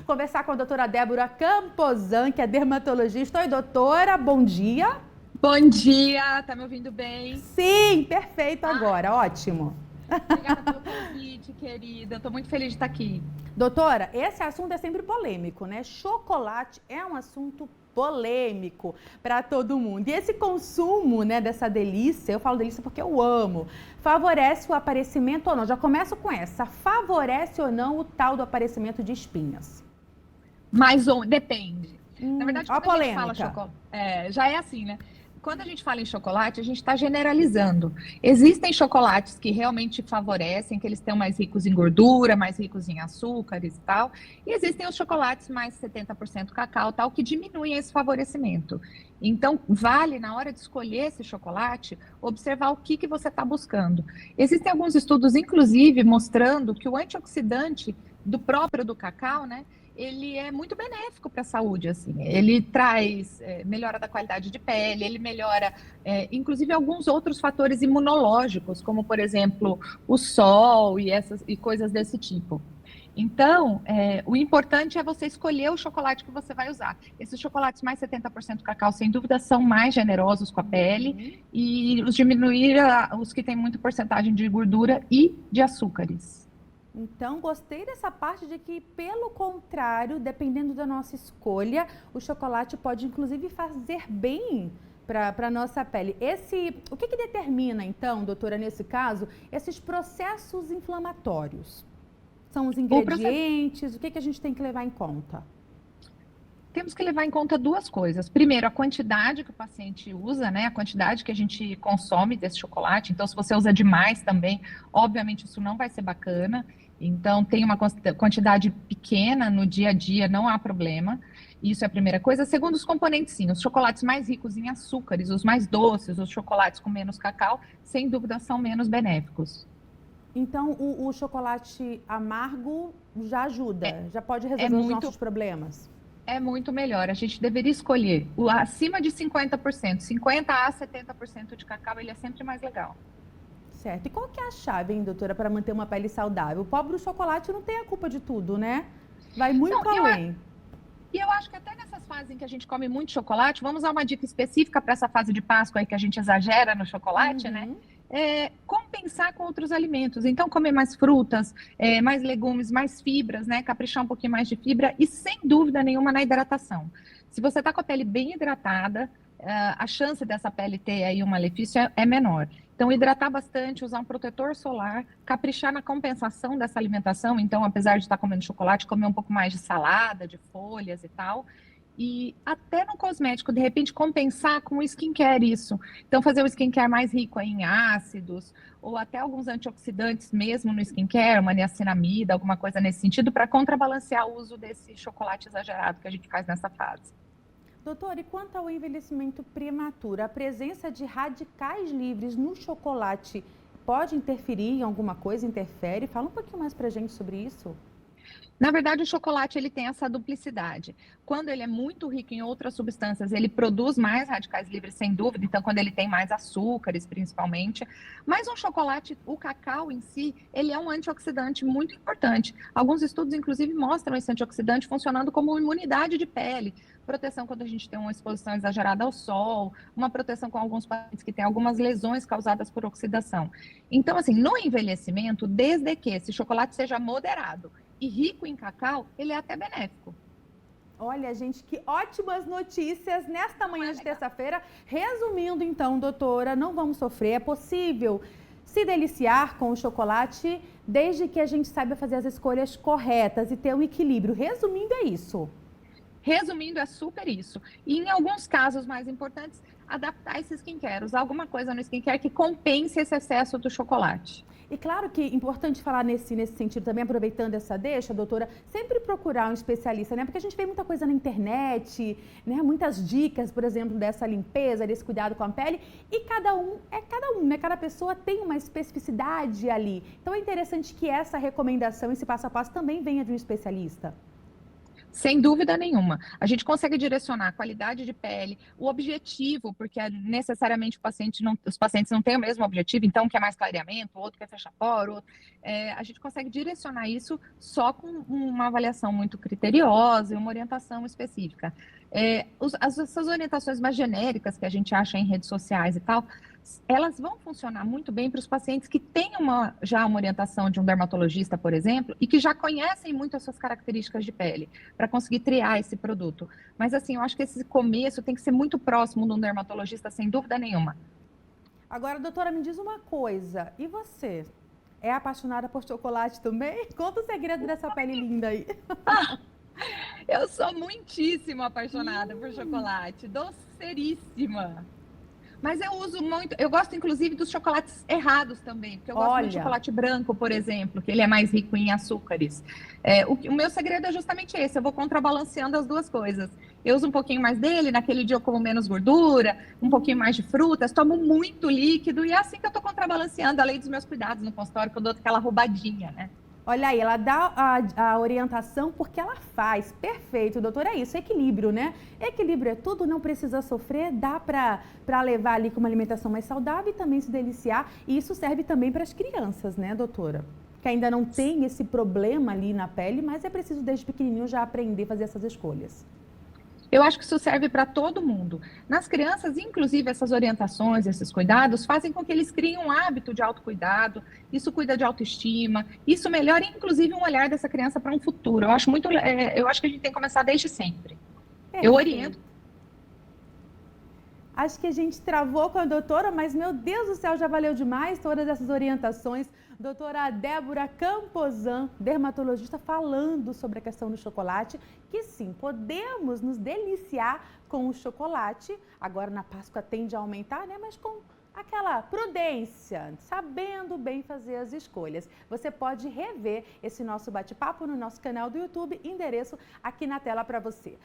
conversar com a doutora Débora Camposan, que é dermatologista. Oi, doutora, bom dia. Bom dia, tá me ouvindo bem? Sim, perfeito agora, ótimo. Obrigada pelo convite, querida. Eu tô muito feliz de estar aqui. Doutora, esse assunto é sempre polêmico, né? Chocolate é um assunto polêmico para todo mundo. E esse consumo, né, dessa delícia, eu falo delícia porque eu amo, favorece o aparecimento ou não? Já começo com essa. Favorece ou não o tal do aparecimento de espinhas? Depende. Na verdade, Ó a quando a gente fala polêmica. chocolate, já é assim, né? Quando a gente fala em chocolate, a gente está generalizando. Existem chocolates que realmente favorecem, que eles estão mais ricos em gordura, mais ricos em açúcares e tal. E existem os chocolates mais 70% cacau, tal, que diminuem esse favorecimento. Então, vale, na hora de escolher esse chocolate, observar o que você está buscando. Existem alguns estudos, inclusive, mostrando que o antioxidante do cacau, né? Ele é muito benéfico para a saúde, assim. Ele traz melhora da qualidade de pele, ele melhora, inclusive, alguns outros fatores imunológicos, como, por exemplo, o sol e coisas desse tipo. Então, o importante é você escolher o chocolate que você vai usar. Esses chocolates mais 70% cacau, sem dúvida, são mais generosos com a pele e diminuir os que têm muita porcentagem de gordura e de açúcares. Então, gostei dessa parte de que, pelo contrário, dependendo da nossa escolha, o chocolate pode, inclusive, fazer bem para a nossa pele. O que determina, então, doutora, nesse caso, esses processos inflamatórios? São os ingredientes? O que a gente tem que levar em conta? Temos que levar em conta duas coisas. Primeiro, a quantidade que o paciente usa, né? A quantidade que a gente consome desse chocolate. Então, se você usa demais também, obviamente isso não vai ser bacana. Então, tem uma quantidade pequena no dia a dia, não há problema. Isso é a primeira coisa. Segundo, os componentes, sim. Os chocolates mais ricos em açúcares, os mais doces, os chocolates com menos cacau, sem dúvida são menos benéficos. Então, o chocolate amargo já ajuda, já pode É resolver os muito nossos problemas. É muito melhor. A gente deveria escolher o acima de 50%, 50 a 70% de cacau, ele é sempre mais legal. Certo. E qual que é a chave, hein, doutora, para manter uma pele saudável? O pobre do chocolate não tem a culpa de tudo, né? Vai Não, muito além. eu acho que até nessas fases em que a gente come muito chocolate, vamos usar uma dica específica para essa fase de Páscoa aí que a gente exagera no chocolate, né? Compensar com outros alimentos. Então, comer mais frutas, mais legumes, mais fibras, né? Caprichar um pouquinho mais de fibra e, sem dúvida nenhuma, na hidratação. Se você está com a pele bem hidratada, a chance dessa pele ter aí um malefício é menor. Então, hidratar bastante, usar um protetor solar, caprichar na compensação dessa alimentação. Então, apesar de estar comendo chocolate, comer um pouco mais de salada, de folhas e tal. E até no cosmético, de repente, compensar com o skincare isso. Então, fazer o skincare mais rico em ácidos, ou até alguns antioxidantes mesmo no skincare, uma niacinamida, alguma coisa nesse sentido, para contrabalancear o uso desse chocolate exagerado que a gente faz nessa fase. Doutor, e quanto ao envelhecimento prematuro, a presença de radicais livres no chocolate pode interferir em alguma coisa? Interfere? Fala um pouquinho mais pra gente sobre isso. Na verdade, o chocolate ele tem essa duplicidade. Quando ele é muito rico em outras substâncias, ele produz mais radicais livres, sem dúvida. Então, quando ele tem mais açúcares, principalmente. Mas um chocolate, o cacau em si, ele é um antioxidante muito importante. Alguns estudos, inclusive, mostram esse antioxidante funcionando como imunidade de pele, proteção quando a gente tem uma exposição exagerada ao sol, uma proteção com alguns pacientes que têm algumas lesões causadas por oxidação. Então, assim, no envelhecimento, desde que esse chocolate seja moderado e rico em cacau, ele é até benéfico. Olha, gente, que ótimas notícias nesta manhã de terça-feira. Resumindo, então, doutora, não vamos sofrer. É possível se deliciar com o chocolate desde que a gente saiba fazer as escolhas corretas e ter um equilíbrio. Resumindo, é isso. Resumindo, é super isso. E em alguns casos mais importantes, adaptar esse skincare, usar alguma coisa no skincare que compense esse excesso do chocolate. E claro que é importante falar nesse sentido também, aproveitando essa deixa, doutora, sempre procurar um especialista, né? Porque a gente vê muita coisa na internet, né? Muitas dicas, por exemplo, dessa limpeza, desse cuidado com a pele, e cada um, né? Cada pessoa tem uma especificidade ali. Então é interessante que essa recomendação, esse passo a passo também venha de um especialista. Sem dúvida nenhuma. A gente consegue direcionar a qualidade de pele, o objetivo, porque necessariamente os pacientes não têm o mesmo objetivo, então um quer mais clareamento, o outro quer fechar poro. A gente consegue direcionar isso só com uma avaliação muito criteriosa e uma orientação específica. Essas orientações mais genéricas que a gente acha em redes sociais e tal, elas vão funcionar muito bem para os pacientes que têm já uma orientação de um dermatologista, por exemplo, e que já conhecem muito as suas características de pele, para conseguir triar esse produto. Mas assim, eu acho que esse começo tem que ser muito próximo de um dermatologista, sem dúvida nenhuma. Agora, doutora, me diz uma coisa, e você? É apaixonada por chocolate também? Conta o segredo dessa pele linda aí. Eu sou muitíssimo apaixonada por chocolate, doceríssima. Mas eu uso muito, eu gosto inclusive dos chocolates errados também, porque eu gosto muito de chocolate branco, por exemplo, que ele é mais rico em açúcares. O meu segredo é justamente esse, eu vou contrabalanceando as duas coisas. Eu uso um pouquinho mais dele, naquele dia eu como menos gordura, um pouquinho mais de frutas, tomo muito líquido, e é assim que eu tô contrabalanceando, além dos meus cuidados no consultório, que eu dou aquela roubadinha, né? Olha aí, ela dá a orientação porque ela faz. Perfeito, doutora, é isso, equilíbrio, né? Equilíbrio é tudo, não precisa sofrer, dá para levar ali com uma alimentação mais saudável e também se deliciar. E isso serve também para as crianças, né, doutora? Que ainda não tem esse problema ali na pele, mas é preciso desde pequenininho já aprender a fazer essas escolhas. Eu acho que isso serve para todo mundo. Nas crianças, inclusive, essas orientações, esses cuidados, fazem com que eles criem um hábito de autocuidado, isso cuida de autoestima, isso melhora, inclusive, um olhar dessa criança para um futuro. Eu acho que a gente tem que começar desde sempre. Eu oriento. Acho que a gente travou com a doutora, mas, meu Deus do céu, já valeu demais todas essas orientações. Doutora Débora Camposan, dermatologista, falando sobre a questão do chocolate, que sim, podemos nos deliciar com o chocolate. Agora na Páscoa tende a aumentar, né? Mas com aquela prudência, sabendo bem fazer as escolhas. Você pode rever esse nosso bate-papo no nosso canal do YouTube, endereço aqui na tela para você.